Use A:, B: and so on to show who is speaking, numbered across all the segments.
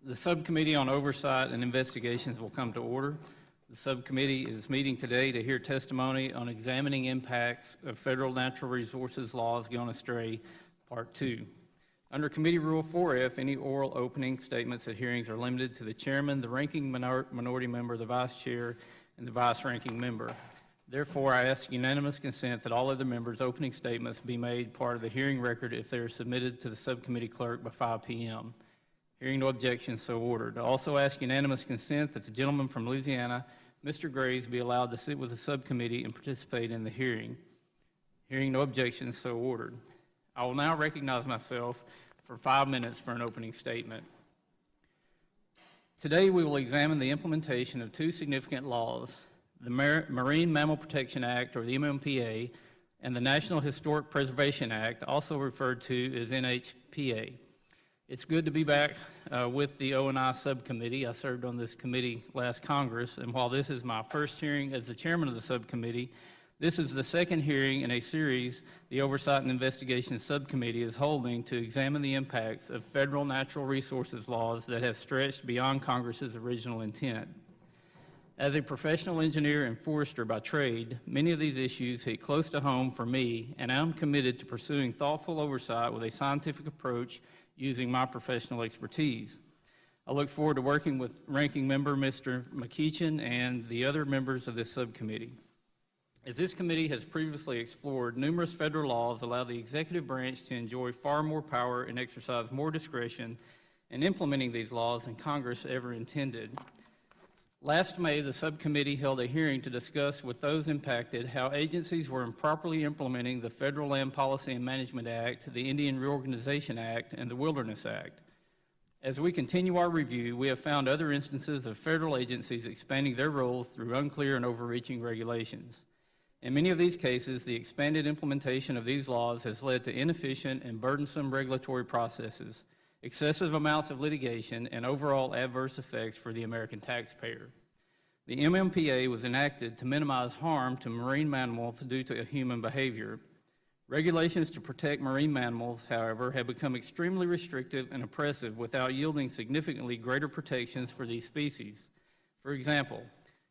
A: The Subcommittee on Oversight and Investigations will come to order. The subcommittee is meeting today to hear testimony on examining impacts of federal natural resources laws gone astray, Part 2. Under Committee Rule 4F, any oral opening statements at hearings are limited to the chairman, the ranking minority member, the vice chair, and the vice-ranking member. Therefore, I ask unanimous consent that all other members' opening statements be made part of the hearing record if they are submitted to the subcommittee clerk by 5 p.m. Hearing no objections, so ordered. I also ask unanimous consent that the gentleman from Louisiana, Mr. Graves, be allowed to sit with the subcommittee and participate in the hearing. Hearing no objections, so ordered. I will now recognize myself for 5 minutes for an opening statement. Today we will examine the implementation of two significant laws, the Marine Mammal Protection Act, or the MMPA, and the National Historic Preservation Act, also referred to as NHPA. It's good to be back with the O&I subcommittee. I served on this committee last Congress, and while this is my first hearing as the chairman of the subcommittee, this is the second hearing in a series the Oversight and Investigation Subcommittee is holding to examine the impacts of federal natural resources laws that have stretched beyond Congress's original intent. As a professional engineer and forester by trade, many of these issues hit close to home for me, and I'm committed to pursuing thoughtful oversight with a scientific approach using my professional expertise. I look forward to working with Ranking Member Mr. McEachin and the other members of this subcommittee. As this committee has previously explored, numerous federal laws allow the executive branch to enjoy far more power and exercise more discretion in implementing these laws than Congress ever intended. Last May, the subcommittee held a hearing to discuss with those impacted how agencies were improperly implementing the Federal Land Policy and Management Act, the Indian Reorganization Act, and the Wilderness Act. As we continue our review, we have found other instances of federal agencies expanding their roles through unclear and overreaching regulations. In many of these cases, the expanded implementation of these laws has led to inefficient and burdensome regulatory processes, excessive amounts of litigation, and overall adverse effects for the American taxpayer. The MMPA was enacted to minimize harm to marine mammals due to human behavior. Regulations to protect marine mammals, however, have become extremely restrictive and oppressive without yielding significantly greater protections for these species. For example,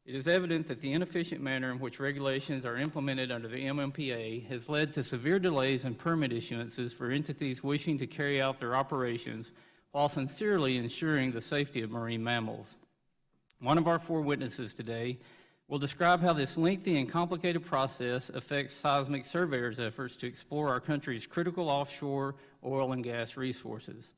A: it is evident that the inefficient manner in which regulations are implemented under the MMPA has led to severe delays in permit issuances for entities wishing to carry out their operations while sincerely ensuring the safety of marine mammals. One of our 4 witnesses today will describe how this lengthy and complicated process affects seismic surveyors' efforts to explore our country's critical offshore oil and gas resources.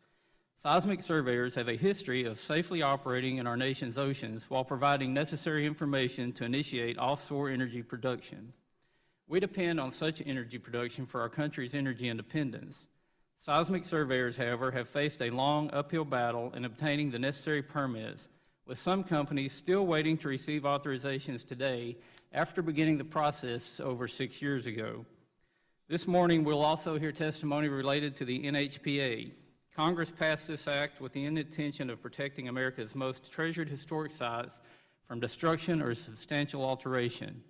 A: Seismic surveyors have a history of safely operating in our nation's oceans while providing necessary information to initiate offshore energy production. We depend on such energy production for our country's energy independence. Seismic surveyors, however, have faced a long uphill battle in obtaining the necessary permits, with some companies still waiting to receive authorizations today after beginning the process over 6 years ago. This morning, we'll also hear testimony related to the NHPA. Congress passed this act with the intention of protecting America's most treasured historic sites from destruction or substantial alteration.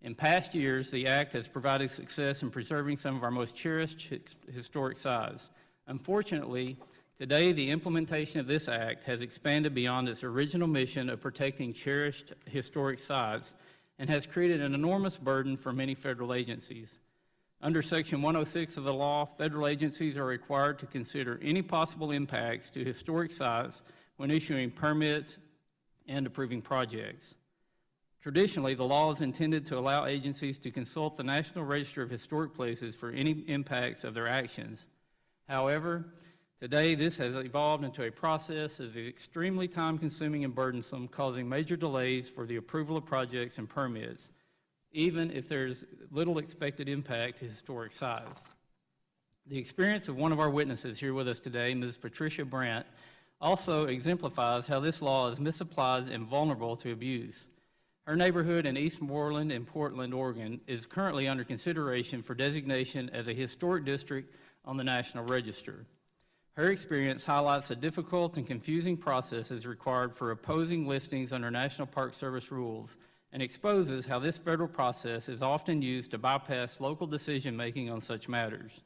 A: In past years, the act has provided success in preserving some of our most cherished historic sites. Unfortunately, today the implementation of this act has expanded beyond its original mission of protecting cherished historic sites and has created an enormous burden for many federal agencies. Under Section 106 of the law, federal agencies are required to consider any possible impacts to historic sites when issuing permits and approving projects. Traditionally, the law is intended to allow agencies to consult the National Register of Historic Places for any impacts of their actions. However, today this has evolved into a process that is extremely time-consuming and burdensome, causing major delays for the approval of projects and permits, even if there's little expected impact to historic sites. The experience of one of our witnesses here with us today, Ms. Patricia Brandt, also exemplifies how this law is misapplied and vulnerable to abuse. Her neighborhood in Eastmoreland in Portland, Oregon, is currently under consideration for designation as a historic district on the National Register. Her experience highlights the difficult and confusing processes required for opposing listings under National Park Service rules and exposes how this federal process is often used to bypass local decision-making on such matters.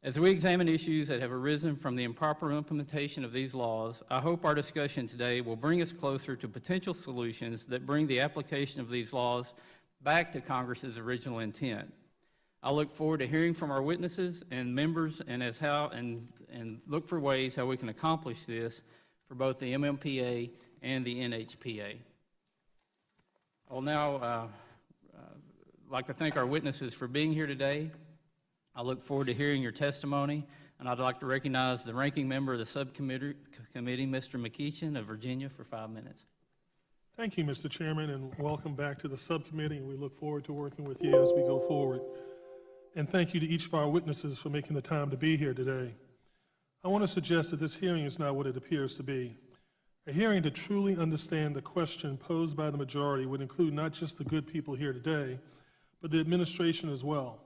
A: As we examine issues that have arisen from the improper implementation of these laws, I hope our discussion today will bring us closer to potential solutions that bring the application of these laws back to Congress's original intent. I look forward to hearing from our witnesses and members and look for ways how we can accomplish this for both the MMPA and the NHPA. I will now like to thank our witnesses for being here today. I look forward to hearing your testimony, and I'd like to recognize the ranking member of the subcommittee, Mr. McEachin of Virginia, for 5 minutes.
B: Thank you, Mr. Chairman, and welcome back to the subcommittee, and we look forward to working with you as we go forward. And thank you to each of our witnesses for making the time to be here today. I want to suggest that this hearing is not what it appears to be. A hearing to truly understand the question posed by the majority would include not just the good people here today, but the administration as well.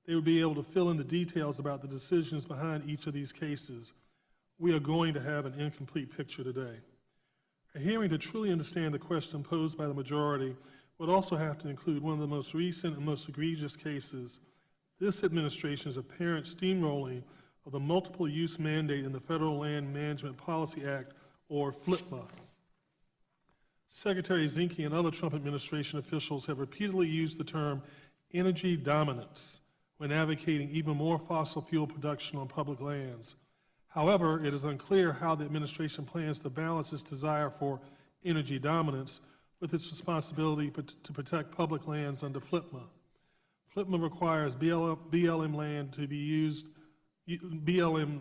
B: They would be able to fill in the details about the decisions behind each of these cases. We are going to have an incomplete picture today. A hearing to truly understand the question posed by the majority would also have to include one of the most recent and most egregious cases, this administration's apparent steamrolling of the multiple use mandate in the Federal Land Management Policy Act, or FLPMA. Secretary Zinke and other Trump administration officials have repeatedly used the term energy dominance when advocating even more fossil fuel production on public lands. However, it is unclear how the administration plans to balance its desire for energy dominance with its responsibility to protect public lands under FLPMA. FLPMA requires BLM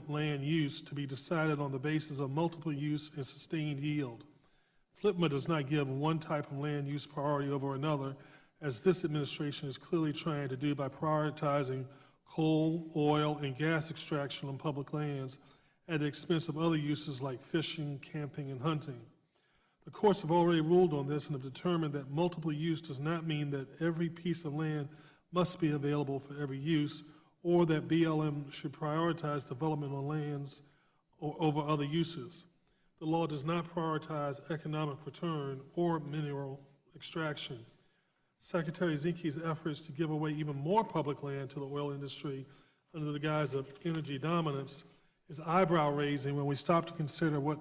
B: land use to be decided on the basis of multiple use and sustained yield. FLPMA does not give one type of land use priority over another, as this administration is clearly trying to do by prioritizing coal, oil, and gas extraction on public lands at the expense of other uses like fishing, camping, and hunting. The courts have already ruled on this and have determined that multiple use does not mean that every piece of land must be available for every use, or that BLM should prioritize development on lands over other uses. The law does not prioritize economic return or mineral extraction. Secretary Zinke's efforts to give away even more public land to the oil industry under the guise of energy dominance is eyebrow-raising when we stop to consider what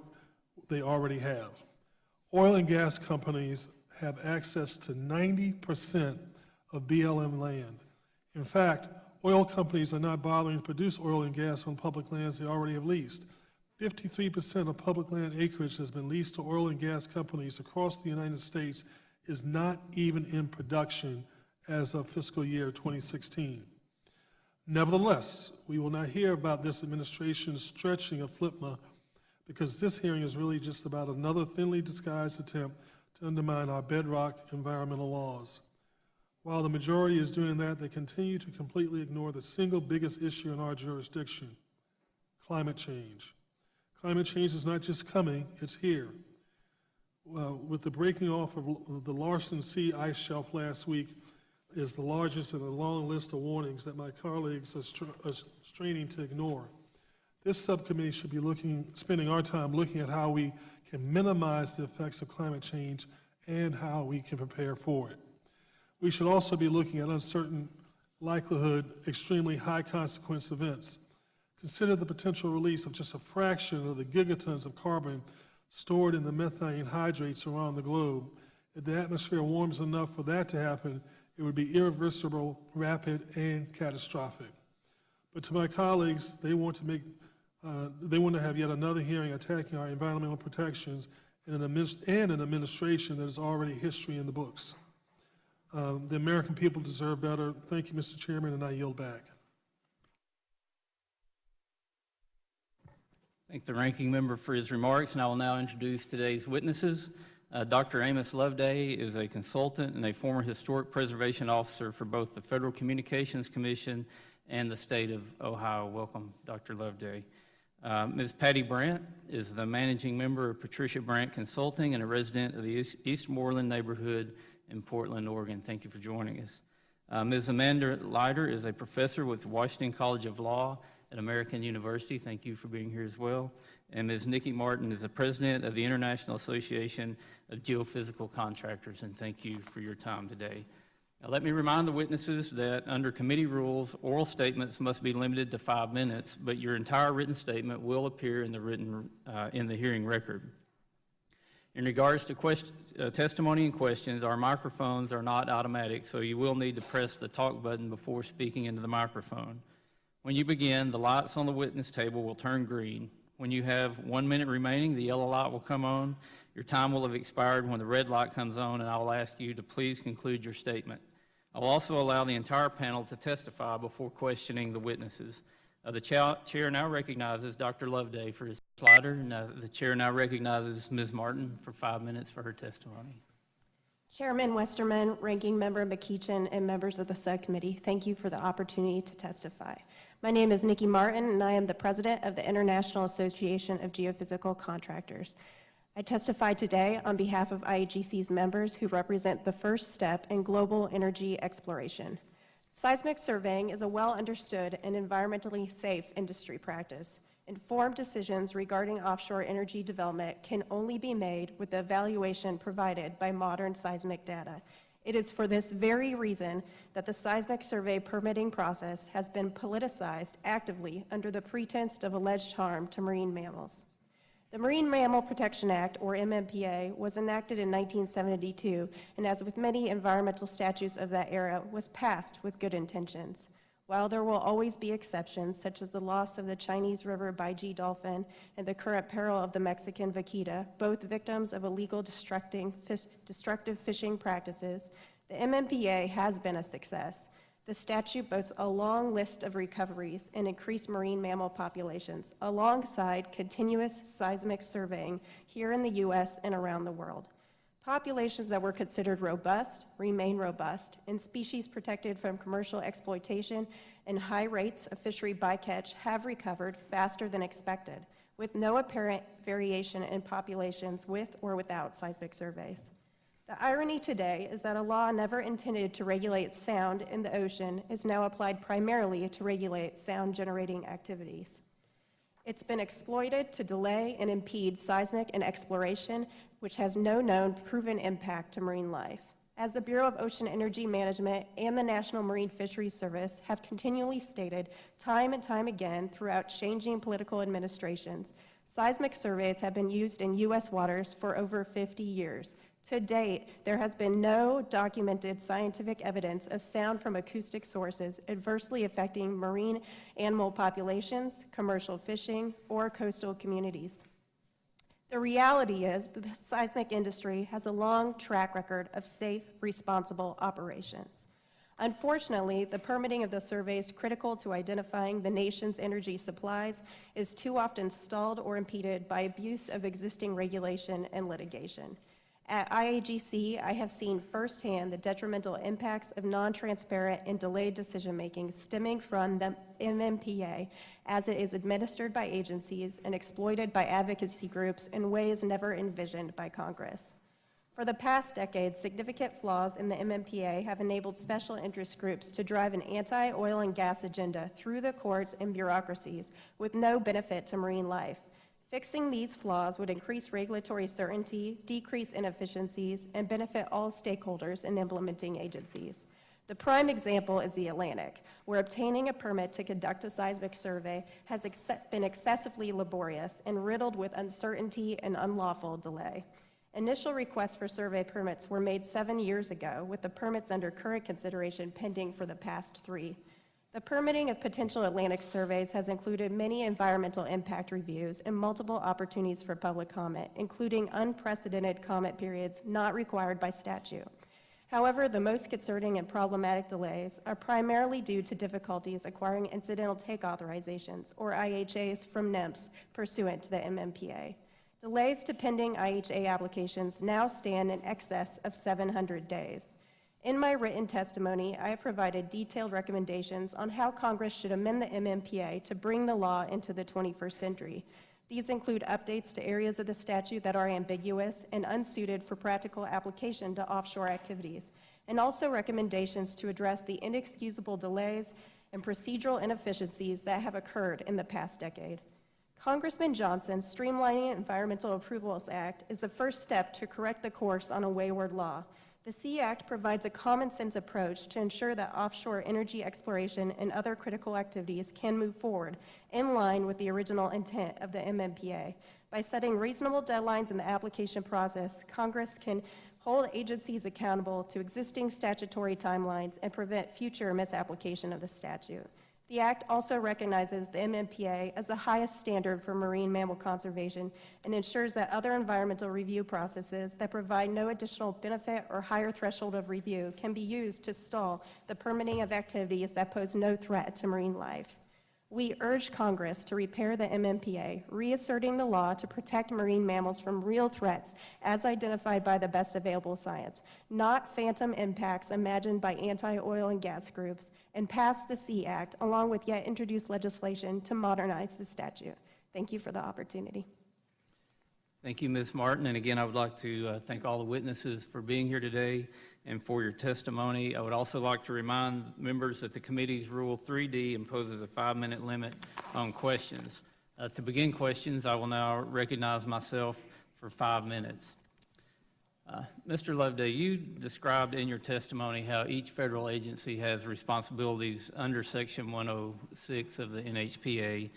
B: they already have. Oil and gas companies have access to 90% of BLM land. In fact, oil companies are not bothering to produce oil and gas on public lands they already have leased. 53% of public land acreage has been leased to oil and gas companies across the United States is not even in production as of fiscal year 2016. Nevertheless, we will not hear about this administration's stretching of FLPMA because this hearing is really just about another thinly disguised attempt to undermine our bedrock environmental laws. While the majority is doing that, they continue to completely ignore the single biggest issue in our jurisdiction, climate change. Climate change is not just coming, it's here. With the breaking off of the Larsen C ice shelf last week is the largest in a long list of warnings that my colleagues are straining to ignore. This subcommittee should be spending our time looking at how we can minimize the effects of climate change and how we can prepare for it. We should also be looking at uncertain likelihood, extremely high consequence events. Consider the potential release of just a fraction of the gigatons of carbon stored in the methane hydrates around the globe. If the atmosphere warms enough for that to happen, it would be irreversible, rapid, and catastrophic. But to my colleagues, they want to have yet another hearing attacking our environmental protections and an administration that is already history in the books. The American people deserve better. Thank you, Mr. Chairman, and I yield back.
A: Thank the ranking member for his remarks, and I will now introduce today's witnesses. Dr. Amos Loveday is a consultant and a former historic preservation officer for both the Federal Communications Commission and the state of Ohio. Welcome, Dr. Loveday. Ms. Patty Brandt is the managing member of Patricia Brandt Consulting and a resident of the Eastmoreland neighborhood in Portland, Oregon. Thank you for joining us. Ms. Amanda Leiter is a professor with Washington College of Law at American University. Thank you for being here as well. And Ms. Nikki Martin is the president of the International Association of Geophysical Contractors, and thank you for your time today. Now, let me remind the witnesses that under committee rules, oral statements must be limited to 5 minutes, but your entire written statement will appear in the hearing record. In regards to testimony and questions, our microphones are not automatic, so you will need to press the talk button before speaking into the microphone. When you begin, the lights on the witness table will turn green. When you have 1 minute remaining, the yellow light will come on. Your time will have expired when the red light comes on, and I will ask you to please conclude your statement. I will also allow the entire panel to testify before questioning the witnesses. The chair now recognizes Dr. Loveday for his slider, and the chair now recognizes Ms. Martin for 5 minutes for her testimony.
C: Chairman Westerman, Ranking Member McEachin, and members of the subcommittee, thank you for the opportunity to testify. My name is Nikki Martin, and I am the president of the International Association of Geophysical Contractors. I testify today on behalf of IAGC's members who represent the first step in global energy exploration. Seismic surveying is a well-understood and environmentally safe industry practice. Informed decisions regarding offshore energy development can only be made with the evaluation provided by modern seismic data. It is for this very reason that the seismic survey permitting process has been politicized actively under the pretense of alleged harm to marine mammals. The Marine Mammal Protection Act, or MMPA, was enacted in 1972, and as with many environmental statutes of that era, was passed with good intentions. While there will always be exceptions, such as the loss of the Chinese River Baiji dolphin and the current peril of the Mexican vaquita, both victims of illegal destructive fishing practices, the MMPA has been a success. The statute boasts a long list of recoveries and increased marine mammal populations, alongside continuous seismic surveying here in the U.S. and around the world. Populations that were considered robust remain robust, and species protected from commercial exploitation and high rates of fishery bycatch have recovered faster than expected, with no apparent variation in populations with or without seismic surveys. The irony today is that a law never intended to regulate sound in the ocean is now applied primarily to regulate sound-generating activities. It's been exploited to delay and impede seismic and exploration, which has no known proven impact to marine life. As the Bureau of Ocean Energy Management and the National Marine Fisheries Service have continually stated time and time again throughout changing political administrations, seismic surveys have been used in U.S. waters for over 50 years. To date, there has been no documented scientific evidence of sound from acoustic sources adversely affecting marine animal populations, commercial fishing, or coastal communities. The reality is that the seismic industry has a long track record of safe, responsible operations. Unfortunately, the permitting of the surveys critical to identifying the nation's energy supplies is too often stalled or impeded by abuse of existing regulation and litigation. At IAGC, I have seen firsthand the detrimental impacts of non-transparent and delayed decision-making stemming from the MMPA as it is administered by agencies and exploited by advocacy groups in ways never envisioned by Congress. For the past decade, significant flaws in the MMPA have enabled special interest groups to drive an anti-oil and gas agenda through the courts and bureaucracies with no benefit to marine life. Fixing these flaws would increase regulatory certainty, decrease inefficiencies, and benefit all stakeholders in implementing agencies. The prime example is the Atlantic, where obtaining a permit to conduct a seismic survey has been excessively laborious and riddled with uncertainty and unlawful delay. Initial requests for survey permits were made 7 years ago, with the permits under current consideration pending for the past 3. The permitting of potential Atlantic surveys has included many environmental impact reviews and multiple opportunities for public comment, including unprecedented comment periods not required by statute. However, the most concerning and problematic delays are primarily due to difficulties acquiring incidental take authorizations, or IHAs, from NEMS pursuant to the MMPA. Delays to pending IHA applications now stand in excess of 700 days. In my written testimony, I have provided detailed recommendations on how Congress should amend the MMPA to bring the law into the 21st century. These include updates to areas of the statute that are ambiguous and unsuited for practical application to offshore activities, and also recommendations to address the inexcusable delays and procedural inefficiencies that have occurred in the past decade. Congressman Johnson's Streamlining Environmental Approvals Act is the first step to correct the course on a wayward law. The SEA Act provides a common-sense approach to ensure that offshore energy exploration and other critical activities can move forward in line with the original intent of the MMPA. By setting reasonable deadlines in the application process, Congress can hold agencies accountable to existing statutory timelines and prevent future misapplication of the statute. The Act also recognizes the MMPA as the highest standard for marine mammal conservation and ensures that other environmental review processes that provide no additional benefit or higher threshold of review can be used to stall the permitting of activities that pose no threat to marine life. We urge Congress to repair the MMPA, reasserting the law to protect marine mammals from real threats as identified by the best available science, not phantom impacts imagined by anti-oil and gas groups, and pass the SEA Act along with yet introduced legislation to modernize the statute. Thank you for the opportunity.
A: Thank you, Ms. Martin. And again, I would like to thank all the witnesses for being here today and for your testimony. I would also like to remind members that the committee's Rule 3D imposes a 5-minute limit on questions. To begin questions, I will now recognize myself for 5 minutes. Mr. Loveday, you described in your testimony how each federal agency has responsibilities under Section 106 of the NHPA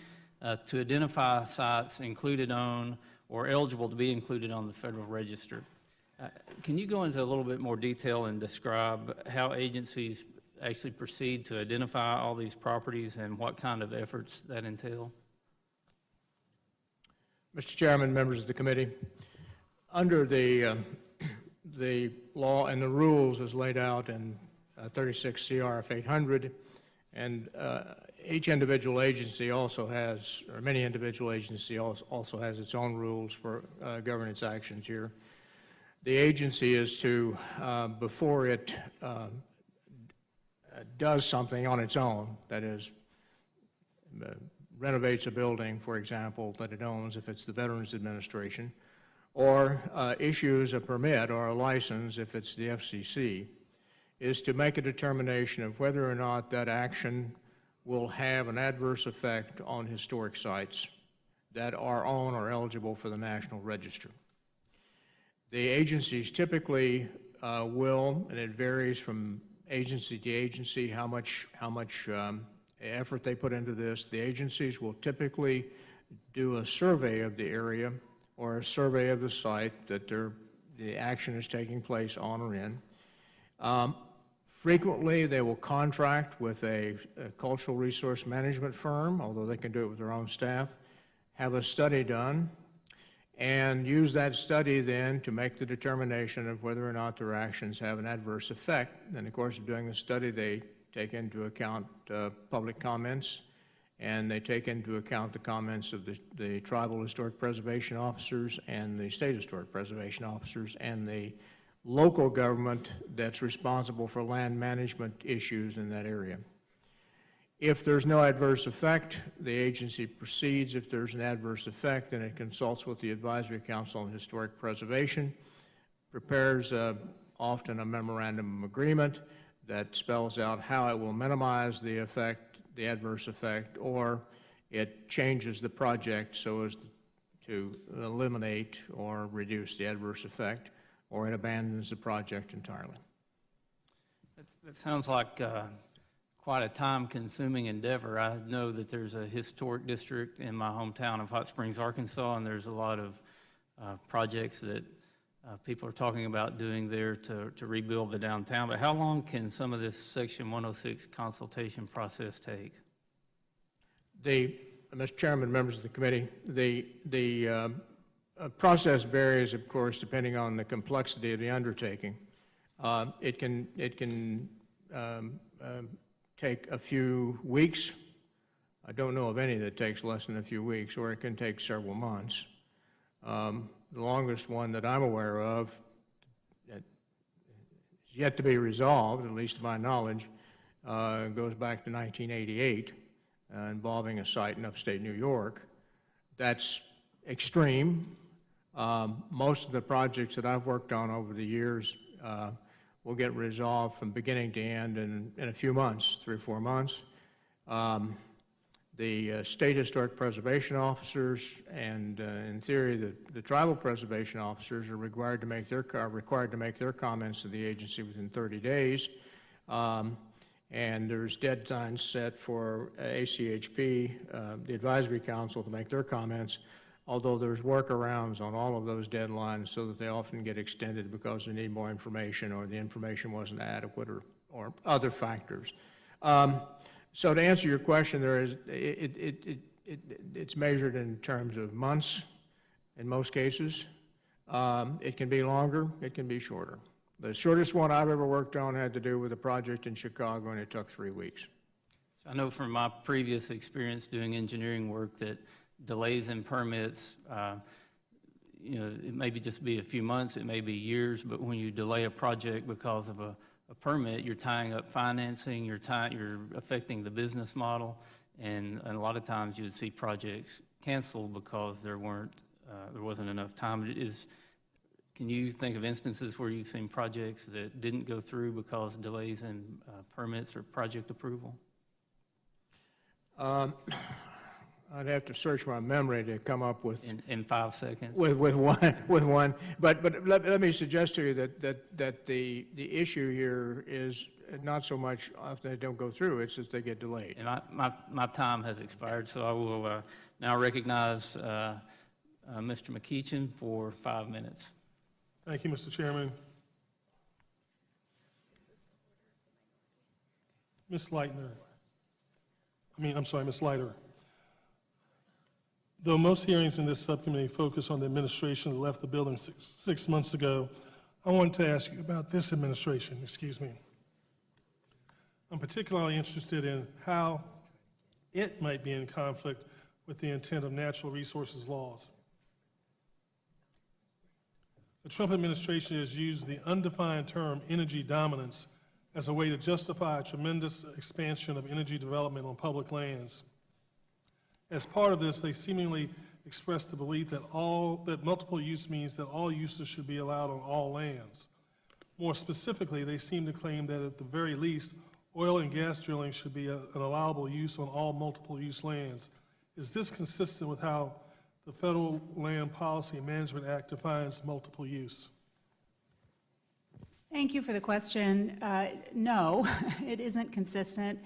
A: to identify sites included on or eligible to be included on the Federal Register. Can you go into a little bit more detail and describe how agencies actually proceed to identify all these properties and what kind of efforts that entail?
D: Mr. Chairman, members of the committee, under the law and the rules as laid out in 36 CRF 800, and each individual agency also has, or many individual agencies also has its own rules for governance actions here. The agency is to, before it does something on its own, that is, renovates a building, for example, that it owns if it's the Veterans Administration, or issues a permit or a license if it's the FCC, is to make a determination of whether or not that action will have an adverse effect on historic sites that are on or eligible for the National Register. The agencies typically will, and it varies from agency to agency how much effort they put into this. The agencies will typically do a survey of the area or a survey of the site that the action is taking place on or in. Frequently, they will contract with a cultural resource management firm, although they can do it with their own staff, have a study done, and use that study then to make the determination of whether or not their actions have an adverse effect. In the course of doing the study, they take into account public comments, and they take into account the comments of the tribal historic preservation officers and the state historic preservation officers and the local government that's responsible for land management issues in that area. If there's no adverse effect, the agency proceeds. If there's an adverse effect, then it consults with the Advisory Council on Historic Preservation, prepares often a memorandum of agreement that spells out how it will minimize the effect, the adverse effect, or it changes the project so as to eliminate or reduce the adverse effect, or it abandons the project entirely.
A: That sounds like quite a time-consuming endeavor. I know that there's a historic district in my hometown of Hot Springs, Arkansas, and there's a lot of projects that people are talking about doing there to rebuild the downtown. But how long can some of this Section 106 consultation process take?
D: Mr. Chairman, members of the committee, the process varies, of course, depending on the complexity of the undertaking. It can take a few weeks. I don't know of any that takes less than a few weeks, or it can take several months. The longest one that I'm aware of that is yet to be resolved, at least to my knowledge, goes back to 1988, involving a site in upstate New York. That's extreme. Most of the projects that I've worked on over the years will get resolved from beginning to end in a few months, 3 or 4 months. The state historic preservation officers and, in theory, the tribal preservation officers are required to make their comments to the agency within 30 days. And there's deadlines set for ACHP, the advisory council, to make their comments, although there's workarounds on all of those deadlines so that they often get extended because they need more information or the information wasn't adequate or other factors. So to answer your question, it's measured in terms of months in most cases. It can be longer, it can be shorter. The shortest one I've ever worked on had to do with a project in Chicago, and it took 3 weeks.
A: I know from my previous experience doing engineering work that delays in permits, it may just be a few months, it may be years, but when you delay a project because of a permit, you're tying up financing, you're affecting the business model, and a lot of times you would see projects canceled because there wasn't enough time. Can you think of instances where you've seen projects that didn't go through because of delays in permits or project approval?
D: I'd have to search my memory to come up with
A: in 5 seconds.
D: With one. But let me suggest to you that the issue here is not so much often they don't go through; it's just they get delayed.
A: And my time has expired, so I will now recognize Mr. McKeachin for 5 minutes.
B: Thank you, Mr. Chairman. Ms. Leiter. Though most hearings in this subcommittee focus on the administration that left the building six months ago, I wanted to ask you about this administration, I'm particularly interested in how it might be in conflict with the intent of natural resources laws. The Trump administration has used the undefined term energy dominance as a way to justify a tremendous expansion of energy development on public lands. As part of this, they seemingly express the belief that multiple use means that all uses should be allowed on all lands. More specifically, they seem to claim that at the very least, oil and gas drilling should be an allowable use on all multiple use lands. Is this consistent with how the Federal Land Policy and Management Act defines multiple use?
E: Thank you for the question. No, it isn't consistent.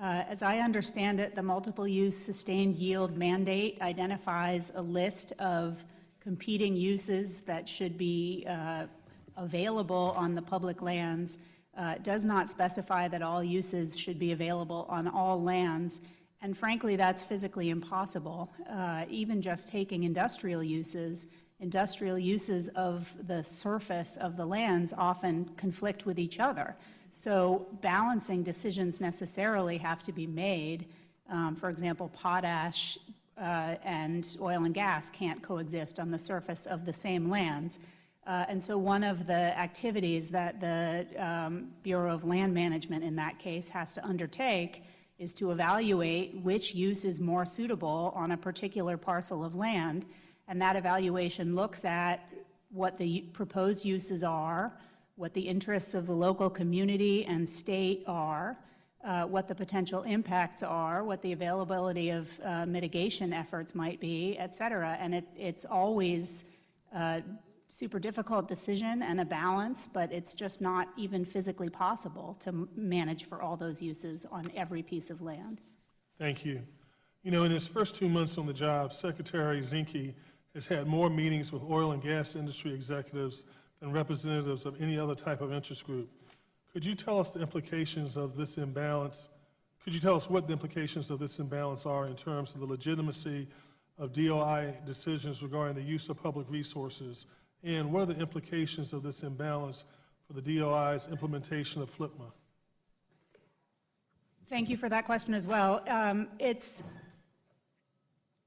E: As I understand it, the multiple use sustained yield mandate identifies a list of competing uses that should be available on the public lands. It does not specify that all uses should be available on all lands. And frankly, that's physically impossible. Even just taking industrial uses of the surface of the lands often conflict with each other. So balancing decisions necessarily have to be made. For example, potash and oil and gas can't coexist on the surface of the same lands. And so one of the activities that the Bureau of Land Management in that case has to undertake is to evaluate which use is more suitable on a particular parcel of land. And that evaluation looks at what the proposed uses are, what the interests of the local community and state are, what the potential impacts are, what the availability of mitigation efforts might be, et cetera. And it's always a super difficult decision and a balance, but it's just not even physically possible to manage for all those uses on every piece of land.
B: Thank you. In his first 2 months on the job, Secretary Zinke has had more meetings with oil and gas industry executives than representatives of any other type of interest group. Could you tell us the implications of this imbalance? Could you tell us what the implications of this imbalance are in terms of the legitimacy of DOI decisions regarding the use of public resources? And what are the implications of this imbalance for the DOI's implementation of FLPMA?
E: Thank you for that question as well.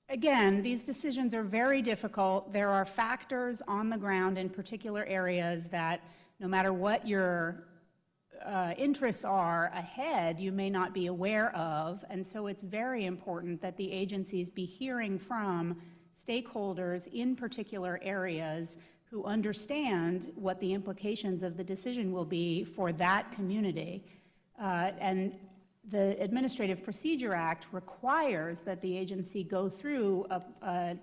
E: Again, these decisions are very difficult. There are factors on the ground in particular areas that no matter what your interests are ahead, you may not be aware of. And so it's very important that the agencies be hearing from stakeholders in particular areas who understand what the implications of the decision will be for that community. And The Administrative Procedure Act requires that the agency go through a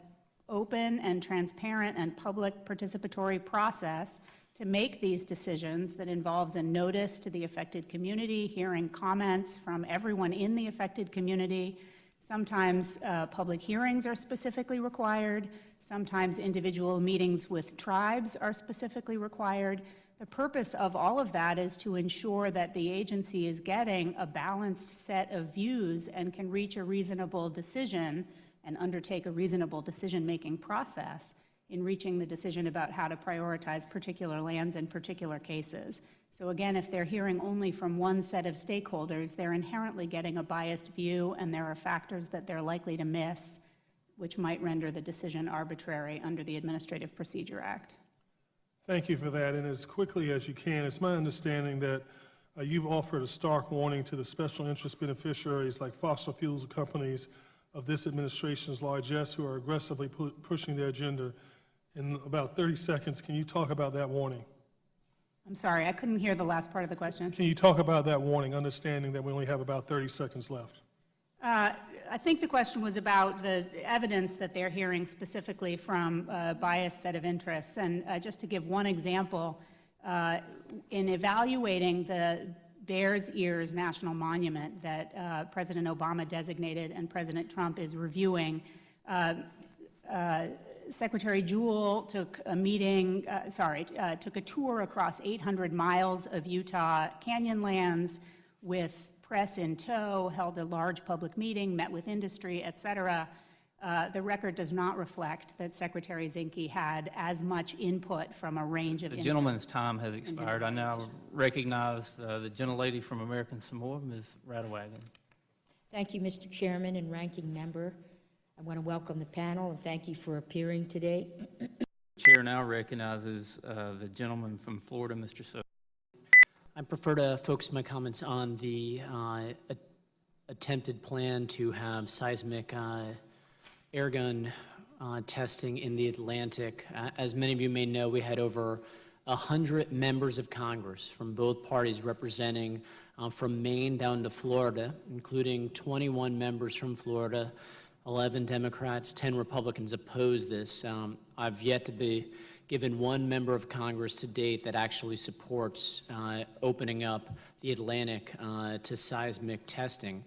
E: open and transparent and public participatory process to make these decisions that involves a notice to the affected community, hearing comments from everyone in the affected community. Sometimes public hearings are specifically required. Sometimes individual meetings with tribes are specifically required. The purpose of all of that is to ensure that the agency is getting a balanced set of views and can reach a reasonable decision and undertake a reasonable decision-making process in reaching the decision about how to prioritize particular lands in particular cases. So again, if they're hearing only from one set of stakeholders, they're inherently getting a biased view, and there are factors that they're likely to miss, which might render the decision arbitrary under the Administrative Procedure Act.
B: Thank you for that, and as quickly as you can, it's my understanding that you've offered a stark warning to the special interest beneficiaries like fossil fuels companies of this administration's largesse who are aggressively pushing their agenda. In about 30 seconds, can you talk about that warning?
E: I'm sorry, I couldn't hear the last part of the question.
B: Can you talk about that warning, understanding that we only have about 30 seconds left?
E: I think the question was about the evidence that they're hearing specifically from a biased set of interests. And just to give one example, in evaluating the Bears Ears National Monument that President Obama designated and President Trump is reviewing, Secretary Jewell took a took a tour across 800 miles of Utah Canyonlands with press in tow, held a large public meeting, met with industry, et cetera. The record does not reflect that Secretary Zinke had as much input from a range of
A: The
E: interests.
A: gentleman's time has expired. I now recognize the gentlelady from American Samoa, Ms. Radewagen.
F: Thank you, Mr. Chairman and Ranking Member. I want to welcome the panel and thank you for appearing today.
A: Chair now recognizes the gentleman from Florida, Mr. So.
G: I prefer to focus my comments on the attempted plan to have seismic airgun testing in the Atlantic. As many of you may know, we had over 100 members of Congress from both parties representing from Maine down to Florida, including 21 members from Florida, 11 Democrats, 10 Republicans opposed this. I've yet to be given one member of Congress to date that actually supports opening up the Atlantic to seismic testing.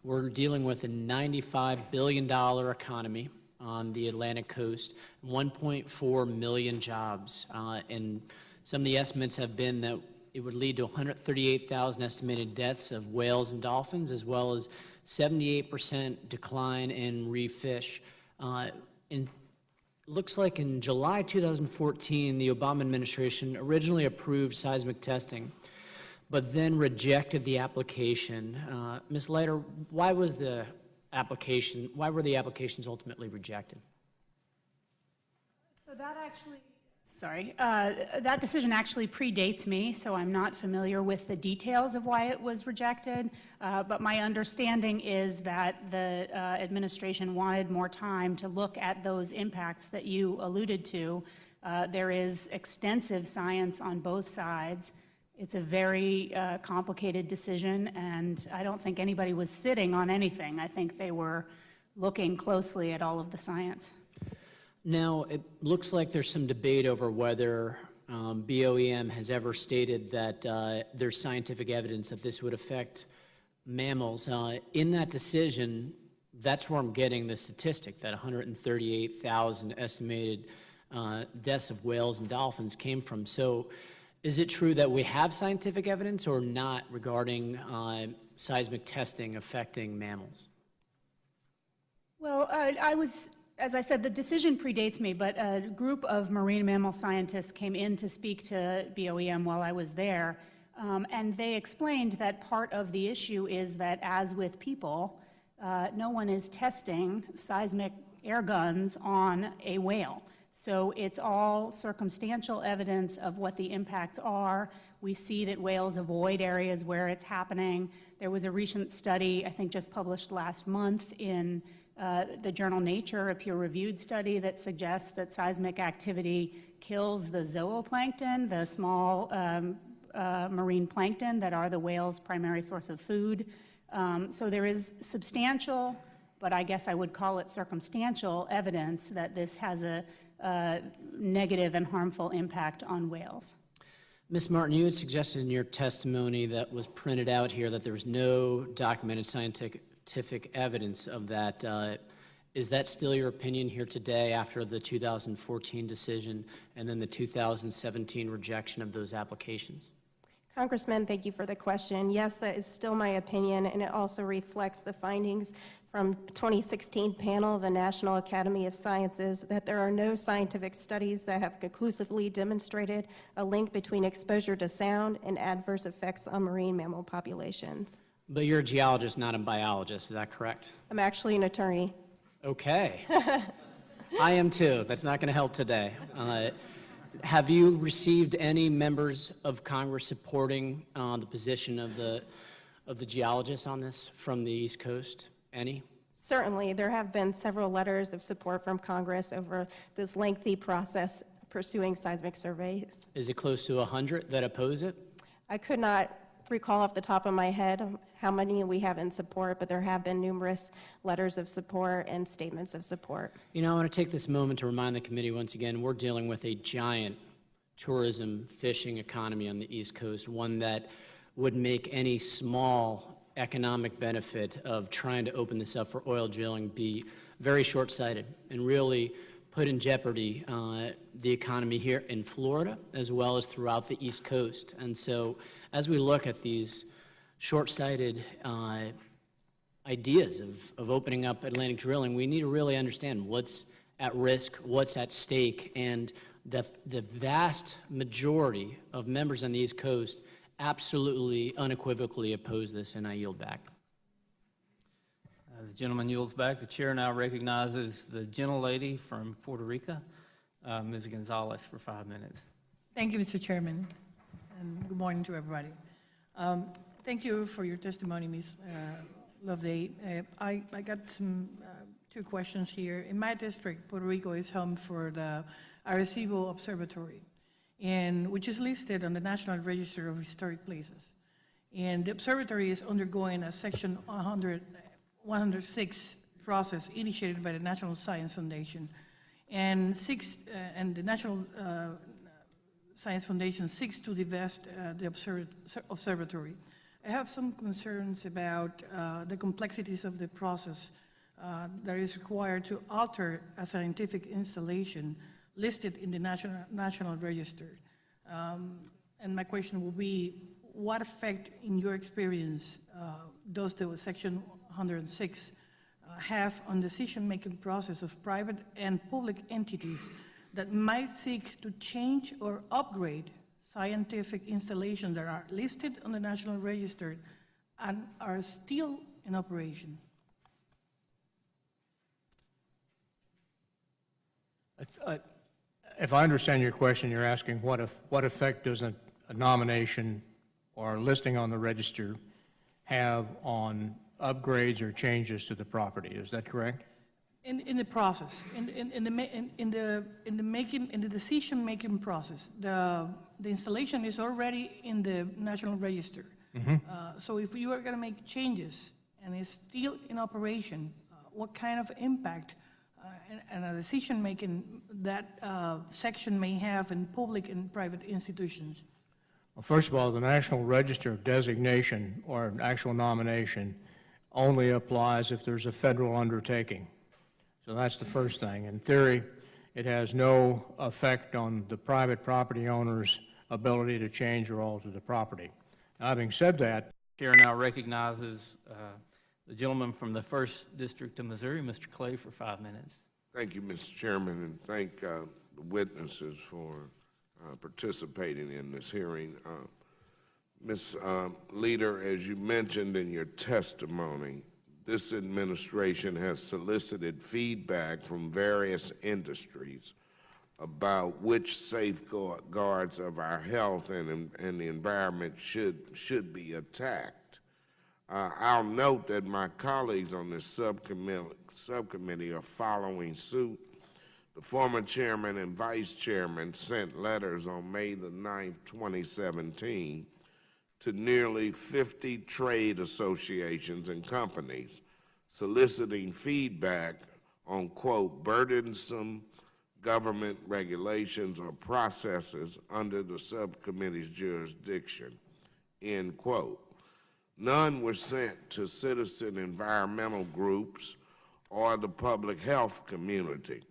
G: We're dealing with a $95 billion economy on the Atlantic coast, 1.4 million jobs, and some of the estimates have been that it would lead to 138,000 estimated deaths of whales and dolphins, as well as 78% decline in reef fish. Looks like in July 2014, the Obama administration originally approved seismic testing, but then rejected the application. Ms. Leiter, why were the applications ultimately rejected?
E: So that actually, that decision actually predates me, so I'm not familiar with the details of why it was rejected. But my understanding is that the administration wanted more time to look at those impacts that you alluded to. There is extensive science on both sides. It's a very complicated decision, and I don't think anybody was sitting on anything. I think they were looking closely at all of the science.
G: Now, it looks like there's some debate over whether BOEM has ever stated that there's scientific evidence that this would affect mammals. In that decision, that's where I'm getting the statistic that 138,000 estimated deaths of whales and dolphins came from. So is it true that we have scientific evidence or not regarding seismic testing affecting mammals?
E: Well, as I said, the decision predates me, but a group of marine mammal scientists came in to speak to BOEM while I was there, and they explained that part of the issue is that, as with people, no one is testing seismic air guns on a whale. So it's all circumstantial evidence of what the impacts are. We see that whales avoid areas where it's happening. There was a recent study, I think just published last month in the journal Nature, a peer-reviewed study that suggests that seismic activity kills the zooplankton, the small marine plankton that are the whale's primary source of food. So there is substantial, but I guess I would call it circumstantial evidence that this has a negative and harmful impact on whales.
G: Ms. Martin, you had suggested in your testimony that was printed out here that there was no documented scientific evidence of that. Is that still your opinion here today after the 2014 decision and then the 2017 rejection of those applications?
C: Congressman, thank you for the question. Yes, that is still my opinion, and it also reflects the findings from 2016 panel of the National Academy of Sciences that there are no scientific studies that have conclusively demonstrated a link between exposure to sound and adverse effects on marine mammal populations.
G: But you're a geologist, not a biologist, is that correct?
C: I'm actually an attorney.
G: Okay. I am too. That's not going to help today. Have you received any members of Congress supporting the position of the geologists on this from the East Coast? Any?
C: Certainly, there have been several letters of support from Congress over this lengthy process pursuing seismic surveys.
G: Is it close to 100 that oppose it?
C: I could not recall off the top of my head how many we have in support, but there have been numerous letters of support and statements of support.
G: You know, I want to take this moment to remind the committee once again, we're dealing with a giant tourism fishing economy on the East Coast, one that would make any small economic benefit of trying to open this up for oil drilling be very short-sighted and really put in jeopardy the economy here in Florida as well as throughout the East Coast. And so as we look at these short-sighted ideas of opening up Atlantic drilling, we need to really understand what's at risk, what's at stake, and the vast majority of members on the East Coast absolutely, unequivocally oppose this, and I yield back.
A: The gentleman yields back. The chair now recognizes the gentlelady from Puerto Rico, Ms. Gonzalez, for 5 minutes.
H: Thank you, Mr. Chairman, and good morning to everybody. Thank you for your testimony, Ms. Loveday. I got two questions here. In my district, Puerto Rico is home for the Arecibo Observatory, which is listed on the National Register of Historic Places. And the observatory is undergoing a Section 106 process initiated by the National Science Foundation. And the National Science Foundation seeks to divest the observatory. I have some concerns about the complexities of the process that is required to alter a scientific installation listed in the National Register. And my question will be, what effect, in your experience, does the Section 106 have on decision-making process of private and public entities that might seek to change or upgrade scientific installations that are listed on the National Register and are still in operation?
D: If I understand your question, you're asking what effect does a nomination or a listing on the register have on upgrades or changes to the property? Is that correct?
H: In the process, in the decision-making process, the installation is already in the National Register. So if you are going to make changes and it's still in operation, what kind of impact and a decision-making that section may have in public and private institutions?
D: Well, first of all, the National Register designation or an actual nomination only applies if there's a federal undertaking. So that's the first thing. In theory, it has no effect on the private property owner's ability to change or alter the property. Now, having said that,
A: Chair now recognizes the gentleman from the 1st District of Missouri, Mr. Clay, for 5 minutes.
I: Thank you, Mr. Chairman, and thank the witnesses for participating in this hearing. Ms. Leader, as you mentioned in your testimony, this administration has solicited feedback from various industries about which safeguards of our health and the environment should be attacked. I'll note that my colleagues on this subcommittee are following suit. The former chairman and vice chairman sent letters on May the 9th, 2017, to nearly 50 trade associations and companies soliciting feedback on, quote, burdensome government regulations or processes under the subcommittee's jurisdiction, end quote. None were sent to citizen environmental groups or the public health community.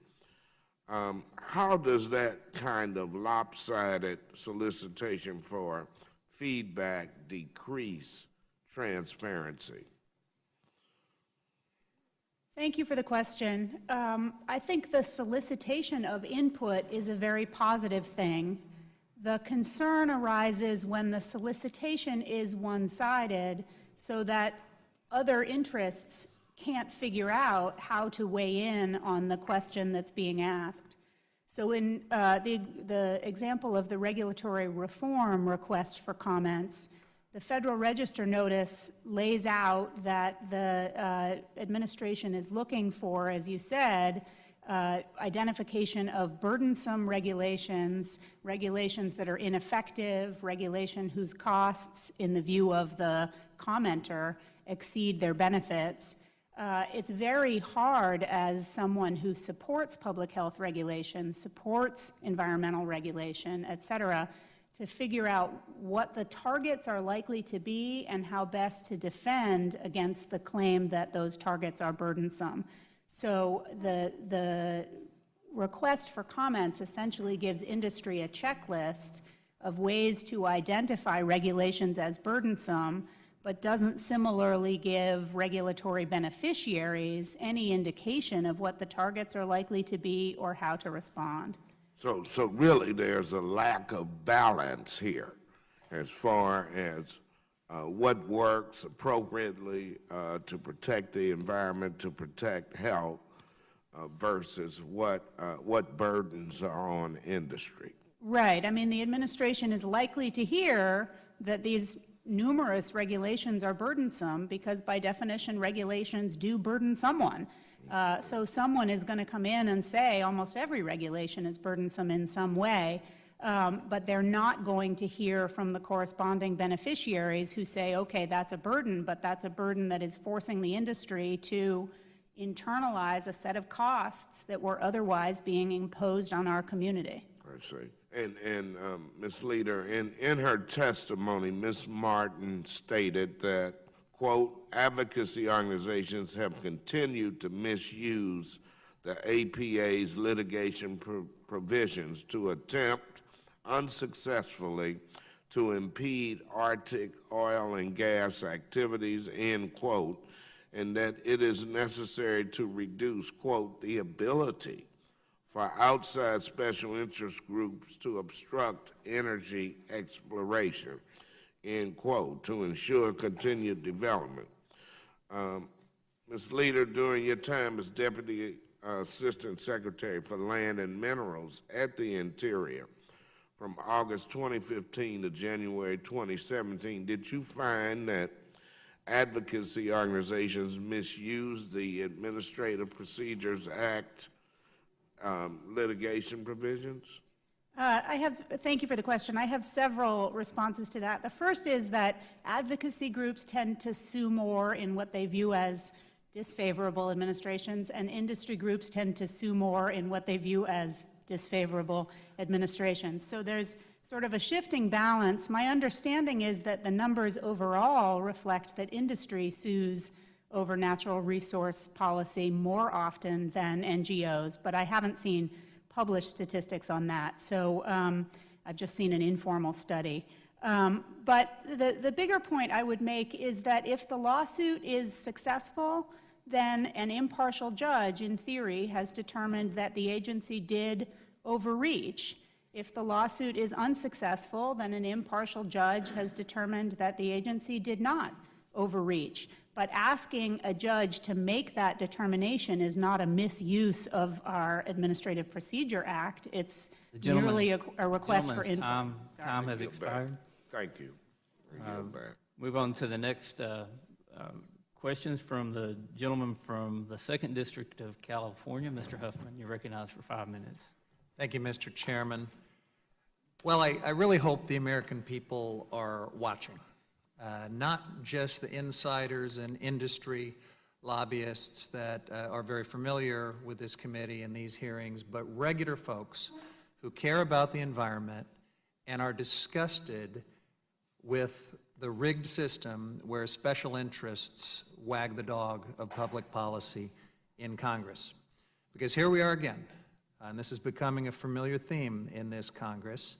I: How does that kind of lopsided solicitation for feedback decrease transparency?
E: Thank you for the question. I think the solicitation of input is a very positive thing. The concern arises when the solicitation is one-sided so that other interests can't figure out how to weigh in on the question that's being asked. So in the example of the regulatory reform request for comments, the Federal Register notice lays out that the administration is looking for, as you said, identification of burdensome regulations, regulations that are ineffective, regulation whose costs, in the view of the commenter, exceed their benefits. It's very hard as someone who supports public health regulation, supports environmental regulation, et cetera, to figure out what the targets are likely to be and how best to defend against the claim that those targets are burdensome. So the request for comments essentially gives industry a checklist of ways to identify regulations as burdensome, but doesn't similarly give regulatory beneficiaries any indication of what the targets are likely to be or how to respond.
I: So really there's a lack of balance here as far as what works appropriately to protect the environment, to protect health, versus what burdens are on industry.
E: Right. I mean, the administration is likely to hear that these numerous regulations are burdensome because by definition regulations do burden someone. So someone is going to come in and say almost every regulation is burdensome in some way, but they're not going to hear from the corresponding beneficiaries who say, okay, that's a burden, but that's a burden that is forcing the industry to internalize a set of costs that were otherwise being imposed on our community.
I: I see. And Ms. Leader, in her testimony, Ms. Martin stated that, quote, advocacy organizations have continued to misuse the APA's litigation provisions to attempt unsuccessfully to impede Arctic oil and gas activities, end quote, and that it is necessary to reduce, quote, the ability for outside special interest groups to obstruct energy exploration, end quote, to ensure continued development. Ms. Leader, during your time as Deputy Assistant Secretary for Land and Minerals at the Interior, from August 2015 to January 2017, did you find that advocacy organizations misused the Administrative Procedures Act litigation provisions?
E: Thank you for the question. I have several responses to that. The first is that advocacy groups tend to sue more in what they view as disfavorable administrations, and industry groups tend to sue more in what they view as disfavorable administrations. So there's sort of a shifting balance. My understanding is that the numbers overall reflect that industry sues over natural resource policy more often than NGOs, but I haven't seen published statistics on that. So I've just seen an informal study. But the bigger point I would make is that if the lawsuit is successful, then an impartial judge, in theory, has determined that the agency did overreach. If the lawsuit is unsuccessful, then an impartial judge has determined that the agency did not overreach. But asking a judge to make that determination is not a misuse of our Administrative Procedure Act. It's merely a request for input.
A: Time has expired.
I: Thank you.
A: Move on to the next questions from the gentleman from the 2nd District of California, Mr. Huffman. You're recognized for 5 minutes.
J: Thank you, Mr. Chairman. Well, I really hope the American people are watching. not just the insiders and industry lobbyists that are very familiar with this committee and these hearings, but regular folks who care about the environment and are disgusted with the rigged system where special interests wag the dog of public policy in Congress. Because here we are again, and this is becoming a familiar theme in this Congress,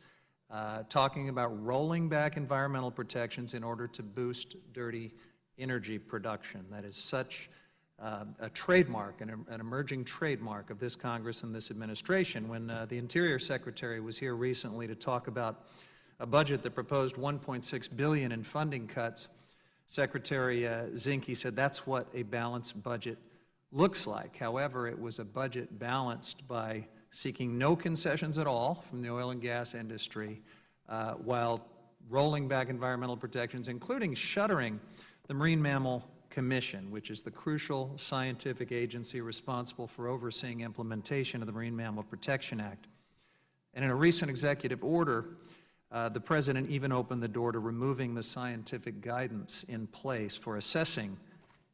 J: talking about rolling back environmental protections in order to boost dirty energy production. That is such a trademark, an emerging trademark of this Congress and this administration. When the Interior Secretary was here recently to talk about a budget that proposed $1.6 billion in funding cuts, Secretary Zinke said that's what a balanced budget looks like. However, it was a budget balanced by seeking no concessions at all from the oil and gas industry, while rolling back environmental protections, including shuttering the Marine Mammal Commission, which is the crucial scientific agency responsible for overseeing implementation of the Marine Mammal Protection Act. And in a recent executive order, the President even opened the door to removing the scientific guidance in place for assessing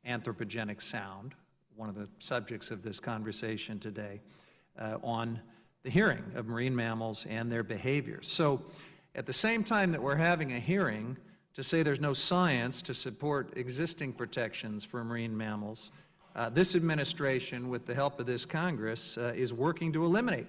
J: anthropogenic sound, one of the subjects of this conversation today, on the hearing of marine mammals and their behaviors. So at the same time that we're having a hearing to say there's no science to support existing protections for marine mammals, this administration, with the help of this Congress, is working to eliminate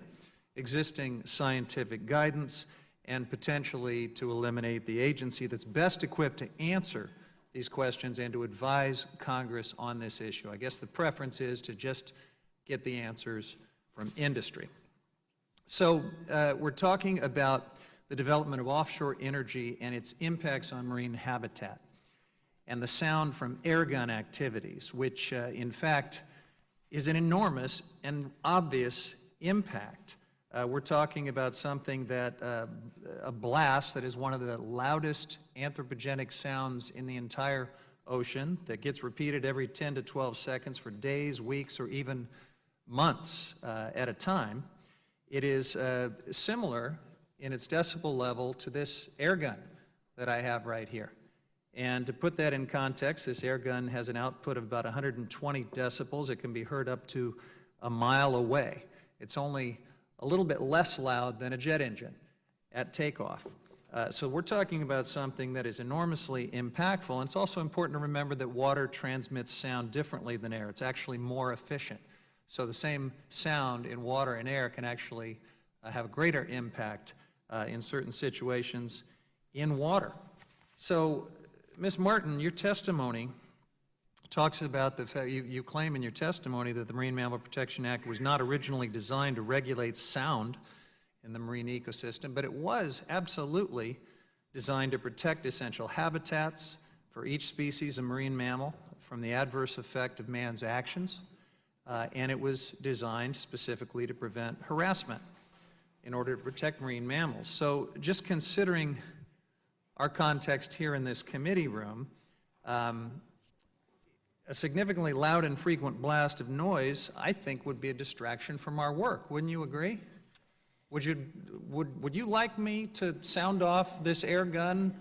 J: existing scientific guidance and potentially to eliminate the agency that's best equipped to answer these questions and to advise Congress on this issue. I guess the preference is to just get the answers from industry. So we're talking about the development of offshore energy and its impacts on marine habitat and the sound from airgun activities, which in fact is an enormous and obvious impact. We're talking about something that, a blast that is one of the loudest anthropogenic sounds in the entire ocean that gets repeated every 10 to 12 seconds for days, weeks, or even months at a time. It is similar in its decibel level to this air gun that I have right here. And to put that in context, this air gun has an output of about 120 decibels. It can be heard up to a mile away. It's only a little bit less loud than a jet engine at takeoff. So we're talking about something that is enormously impactful, and it's also important to remember that water transmits sound differently than air. It's actually more efficient. So the same sound in water and air can actually have a greater impact in certain situations in water. So, Ms. Martin, your testimony talks about the fact, you claim in your testimony that the Marine Mammal Protection Act was not originally designed to regulate sound in the marine ecosystem, but it was absolutely designed to protect essential habitats for each species of marine mammal from the adverse effect of man's actions, and it was designed specifically to prevent harassment in order to protect marine mammals. So just considering our context here in this committee room, a significantly loud and frequent blast of noise, I think, would be a distraction from our work. Wouldn't you agree? Would you like me to sound off this air gun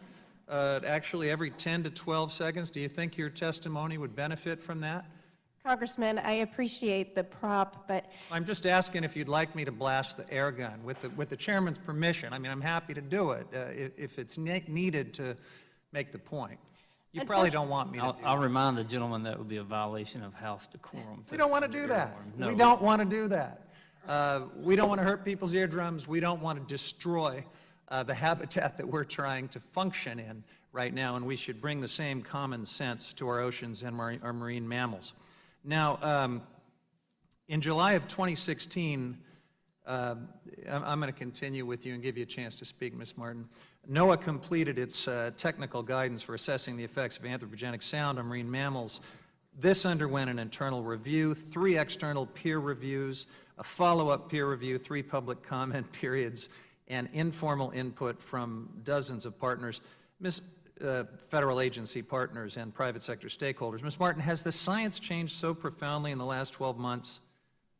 J: actually every 10 to 12 seconds? Do you think your testimony would benefit from that?
C: Congressman, I appreciate the prop, but
J: I'm just asking if you'd like me to blast the air gun with the chairman's permission. I mean, I'm happy to do it if it's needed to make the point. You probably don't want me to do
A: I'll remind the gentleman that would be a violation of House decorum.
J: We don't want to do that.
A: No.
J: We don't want to do that. We don't want to hurt people's eardrums. We don't want to destroy the habitat that we're trying to function in right now, and we should bring the same common sense to our oceans and our marine mammals. Now, in July of 2016, I'm going to continue with you and give you a chance to speak, Ms. Martin. NOAA completed its technical guidance for assessing the effects of anthropogenic sound on marine mammals. This underwent an internal review, 3 external peer reviews, a follow-up peer review, 3 public comment periods, and informal input from dozens of partners, federal agency partners and private sector stakeholders. Ms. Martin, has the science changed so profoundly in the last 12 months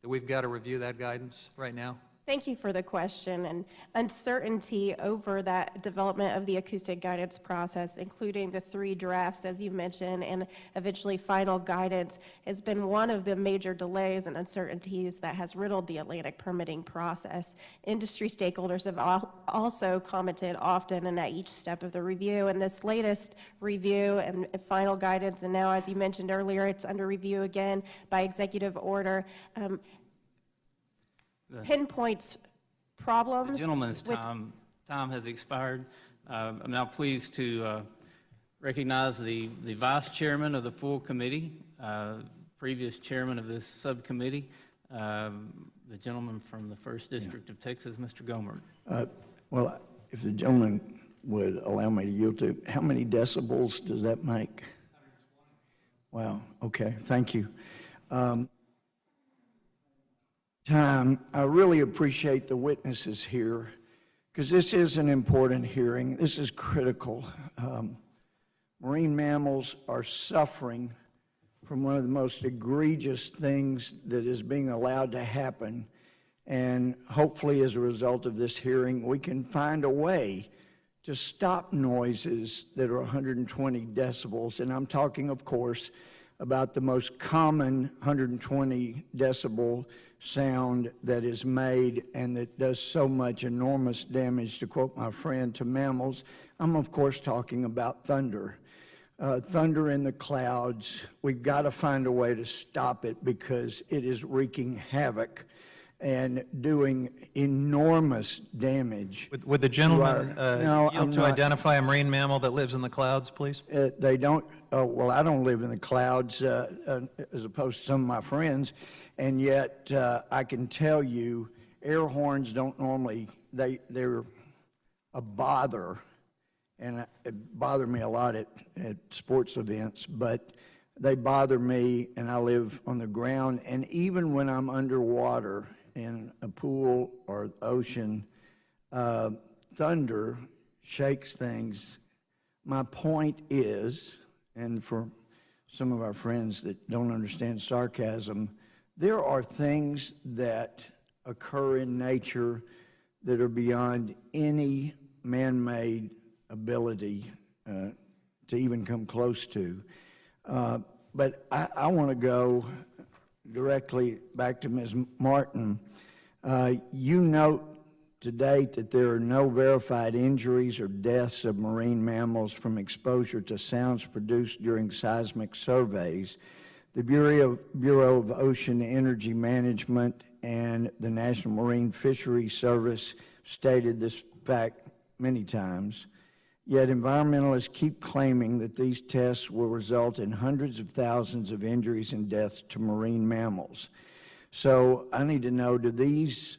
J: that we've got to review that guidance right now?
C: Thank you for the question. And uncertainty over that development of the acoustic guidance process, including the 3 drafts, as you mentioned, and eventually final guidance, has been one of the major delays and uncertainties that has riddled the Atlantic permitting process. Industry stakeholders have also commented often and at each step of the review. And this latest review and final guidance, and now, as you mentioned earlier, it's under review again by executive order, pinpoints problems.
A: The gentleman's
C: with-
A: time has expired. I'm now pleased to recognize the vice chairman of the full committee, previous chairman of this subcommittee, the gentleman from the 1st District of Texas, Mr. Gomer.
K: Well, if the gentleman would allow me to yield to, how many decibels does that make? Wow, okay, thank you. I really appreciate the witnesses here, because this is an important hearing. This is critical. Marine mammals are suffering from one of the most egregious things that is being allowed to happen, and hopefully as a result of this hearing, we can find a way to stop noises that are 120 decibels, and I'm talking, of course, about the most common 120 decibel sound that is made and that does so much enormous damage, to quote my friend, to mammals. I'm, of course, talking about thunder. Thunder in the clouds. We've got to find a way to stop it because it is wreaking havoc and doing enormous damage.
J: Would the gentleman
K: No, I'm
J: yield to
K: not.
J: identify a marine mammal that lives in the clouds, please?
K: They don't, well, I don't live in the clouds as opposed to some of my friends, and yet I can tell you air horns don't normally, they're a bother, and it bother me a lot at sports events, but they bother me, and I live on the ground, and even when I'm underwater in a pool or ocean, thunder shakes things. My point is, and for some of our friends that don't understand sarcasm, there are things that occur in nature that are beyond any man-made ability to even come close to. But I want to go directly back to Ms. Martin. You note to date that there are no verified injuries or deaths of marine mammals from exposure to sounds produced during seismic surveys. The Bureau of Ocean Energy Management and the National Marine Fisheries Service stated this fact many times. Yet environmentalists keep claiming that these tests will result in hundreds of thousands of injuries and deaths to marine mammals. So I need to know, do these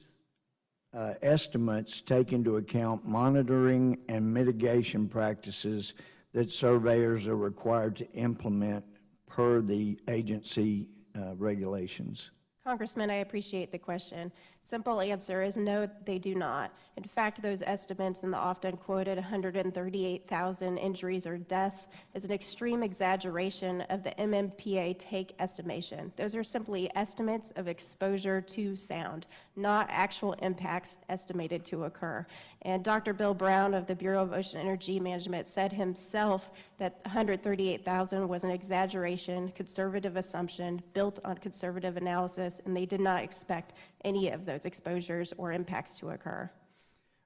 K: estimates take into account monitoring and mitigation practices that surveyors are required to implement per the agency regulations?
C: Congressman, I appreciate the question. Simple answer is no, they do not. In fact, those estimates and the often quoted 138,000 injuries or deaths is an extreme exaggeration of the MMPA take estimation. Those are simply estimates of exposure to sound, not actual impacts estimated to occur. And Dr. Bill Brown of the Bureau of Ocean Energy Management said himself that 138,000 was an exaggeration, conservative assumption, built on conservative analysis, and they did not expect any of those exposures or impacts to occur.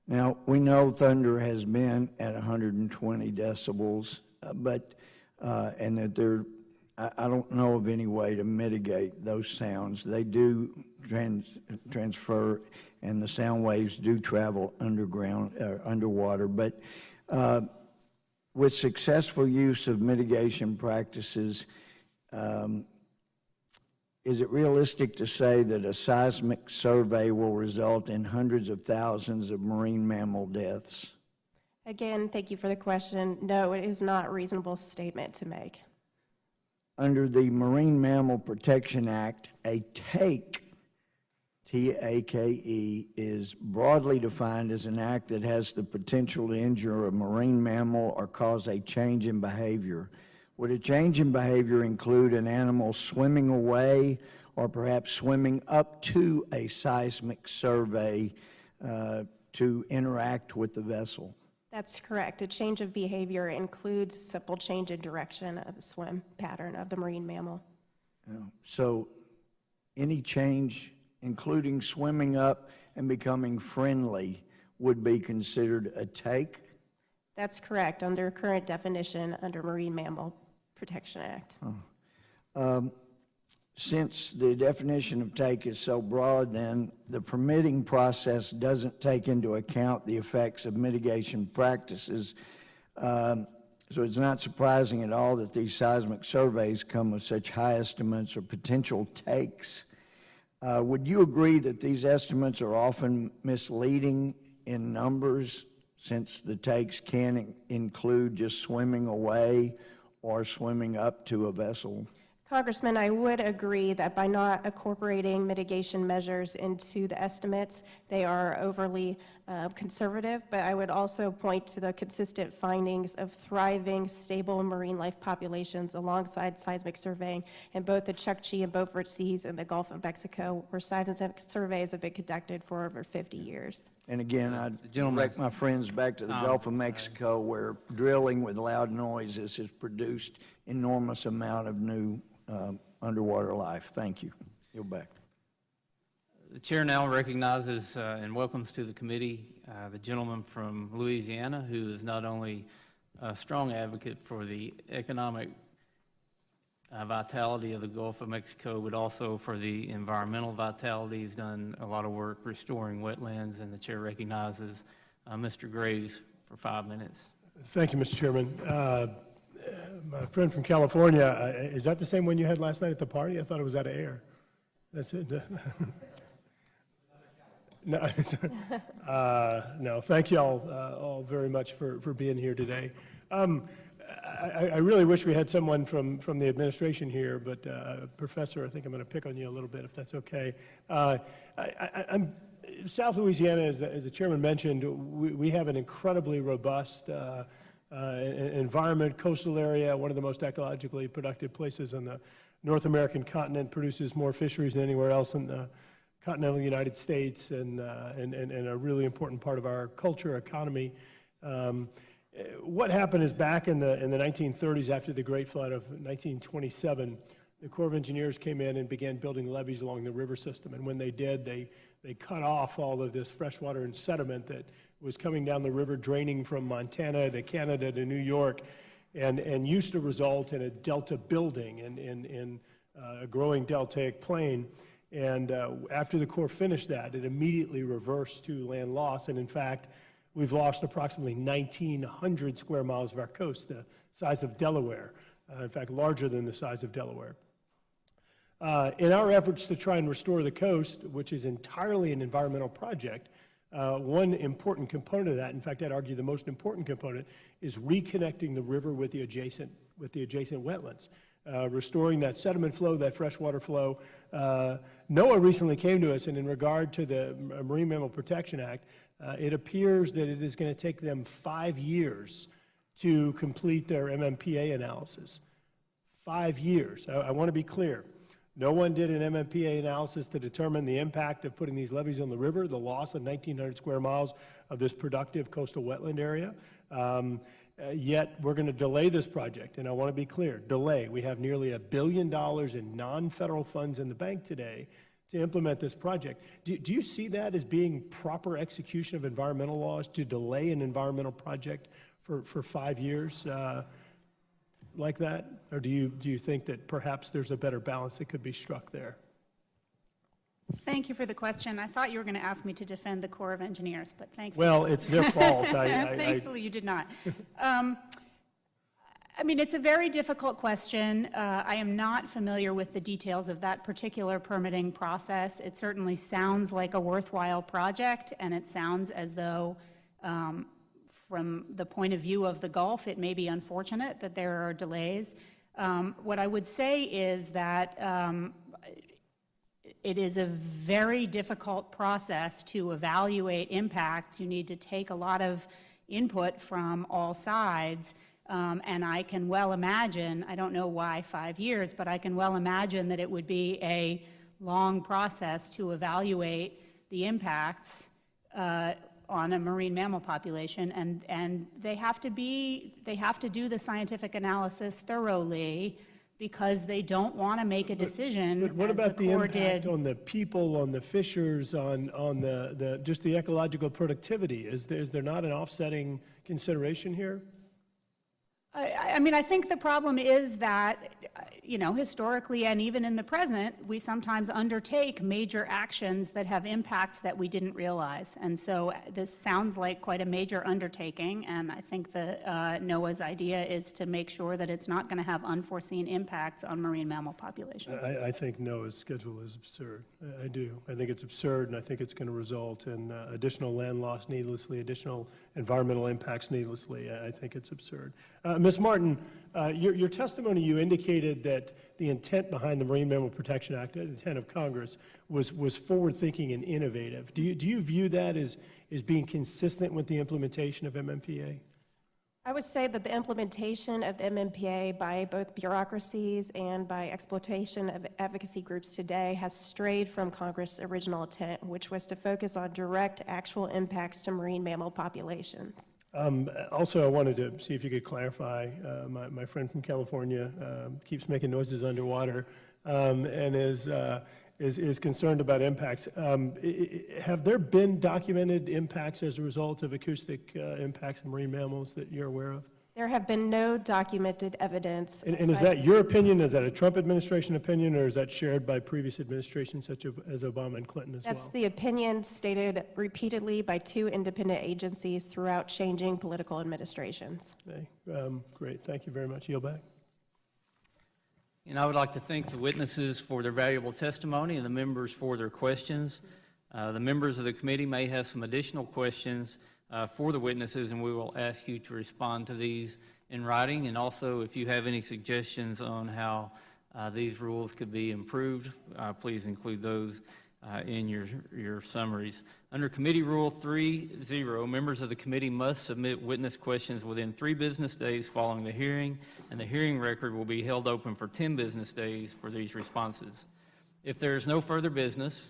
K: Now, we know thunder has been at 120 decibels, and that I don't know of any way to mitigate those sounds. They do transfer, and the sound waves do travel underwater, but with successful use of mitigation practices, is it realistic to say that a seismic survey will result in hundreds of thousands of marine mammal deaths?
C: Again, thank you for the question. No, it is not a reasonable statement to make.
K: Under the Marine Mammal Protection Act, a take, T-A-K-E, is broadly defined as an act that has the potential to injure a marine mammal or cause a change in behavior. Would a change in behavior include an animal swimming away or perhaps swimming up to a seismic survey to interact with the vessel?
C: That's correct. A change of behavior includes simple change in direction of the swim pattern of the marine mammal.
K: So any change, including swimming up and becoming friendly, would be considered a take?
C: That's correct, under current definition under Marine Mammal Protection Act.
K: Since the definition of take is so broad, then the permitting process doesn't take into account the effects of mitigation practices. So it's not surprising at all that these seismic surveys come with such high estimates or potential takes. Would you agree that these estimates are often misleading in numbers, since the takes can include just swimming away or swimming up to a vessel?
C: Congressman, I would agree that by not incorporating mitigation measures into the estimates, they are overly conservative, but I would also point to the consistent findings of thriving, stable marine life populations alongside seismic surveying in both the Chukchi and Beaufort Seas and the Gulf of Mexico, where seismic surveys have been conducted for over 50 years.
K: And again, I'd direct my friends back to the Gulf of Mexico, where drilling with loud noises has produced enormous amount of new underwater life. Thank you. Yield back.
A: The chair now recognizes and welcomes to the committee the gentleman from Louisiana, who is not only a strong advocate for the economic vitality of the Gulf of Mexico, but also for the environmental vitality. He's done a lot of work restoring wetlands, and the chair recognizes Mr. Graves for 5 minutes.
L: Thank you, Mr. Chairman. My friend from California, is that the same one you had last night at the party? I thought it was out of air. That's it. No, no. Thank you all very much for being here today. I really wish we had someone from the administration here, but Professor, I think I'm going to pick on you a little bit, if that's okay. South Louisiana, as the chairman mentioned, we have an incredibly robust environment, coastal area, one of the most ecologically productive places on the North American continent, produces more fisheries than anywhere else in the continental United States, and a really important part of our culture, economy. What happened is back in the 1930s, after the Great Flood of 1927, the Corps of Engineers came in and began building levees along the river system. And when they did, they cut off all of this freshwater and sediment that was coming down the river, draining from Montana to Canada to New York, and used to result in a delta building in a growing deltaic plain. And after the Corps finished that, it immediately reversed to land loss. And in fact, we've lost approximately 1,900 square miles of our coast, the size of Delaware, in fact, larger than the size of Delaware. In our efforts to try and restore the coast, which is entirely an environmental project, one important component of that, in fact, I'd argue the most important component, is reconnecting the river with the adjacent wetlands. Restoring that sediment flow, that freshwater flow. NOAA recently came to us, and in regard to the Marine Mammal Protection Act, it appears that it is going to take them 5 years to complete their MMPA analysis. 5 years. I want to be clear. No one did an MMPA analysis to determine the impact of putting these levees on the river, the loss of 1,900 square miles of this productive coastal wetland area. Yet we're going to delay this project, and I want to be clear, delay. We have nearly $1 billion in non-federal funds in the bank today to implement this project. Do you see that as being proper execution of environmental laws, to delay an environmental project for 5 years like that? Or do you think that perhaps there's a better balance that could be struck there?
E: Thank you for the question. I thought you were going to ask me to defend the Corps of Engineers, but thankfully.
L: Well, it's their fault.
E: Thankfully, you did not. I mean, it's a very difficult question. I am not familiar with the details of that particular permitting process. It certainly sounds like a worthwhile project, and it sounds as though, from the point of view of the Gulf, it may be unfortunate that there are delays. What I would say is that it is a very difficult process to evaluate impacts. You need to take a lot of input from all sides. And I can well imagine, I don't know why 5 years, but I can well imagine that it would be a long process to evaluate the impacts on a marine mammal population, and they have to do the scientific analysis thoroughly, because they don't want to make a decision,
L: But what
E: as
L: about the
E: Corps
L: impact
E: did.
L: on the people, on the fishers, on just the ecological productivity? Is there not an offsetting consideration here?
E: I mean, I think the problem is that, historically and even in the present, we sometimes undertake major actions that have impacts that we didn't realize. And so this sounds like quite a major undertaking, and I think the NOAA's idea is to make sure that it's not going to have unforeseen impacts on marine mammal populations.
L: I think NOAA's schedule is absurd. I do. I think it's absurd, and I think it's going to result in additional land loss needlessly, additional environmental impacts needlessly. I think it's absurd. Ms. Martin, your testimony, you indicated that the intent behind the Marine Mammal Protection Act, the intent of Congress, was forward-thinking and innovative. Do you view that as being consistent with the implementation of MMPA?
C: I would say that the implementation of the MMPA by both bureaucracies and by exploitation of advocacy groups today has strayed from Congress' original intent, which was to focus on direct actual impacts to marine mammal populations.
L: Also, I wanted to see if you could clarify, my friend from California keeps making noises underwater and is concerned about impacts. Have there been documented impacts as a result of acoustic impacts on marine mammals that you're aware of?
C: There have been no documented evidence.
L: And is that your opinion? Is that a Trump administration opinion, or is that shared by previous administrations such as Obama and Clinton as well?
C: That's the opinion stated repeatedly by two independent agencies throughout changing political administrations.
L: Okay. Great, thank you very much. Yield back.
A: And I would like to thank the witnesses for their valuable testimony and the members for their questions. The members of the committee may have some additional questions for the witnesses, and we will ask you to respond to these in writing. And also, if you have any suggestions on how these rules could be improved, please include those in your summaries. Under Committee Rule 3.0, members of the committee must submit witness questions within 3 business days following the hearing, and the hearing record will be held open for 10 business days for these responses. If there is no further business,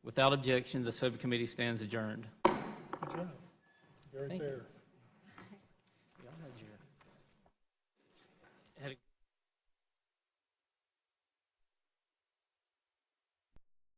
A: without objection, the subcommittee stands adjourned.
L: Good job. Very fair.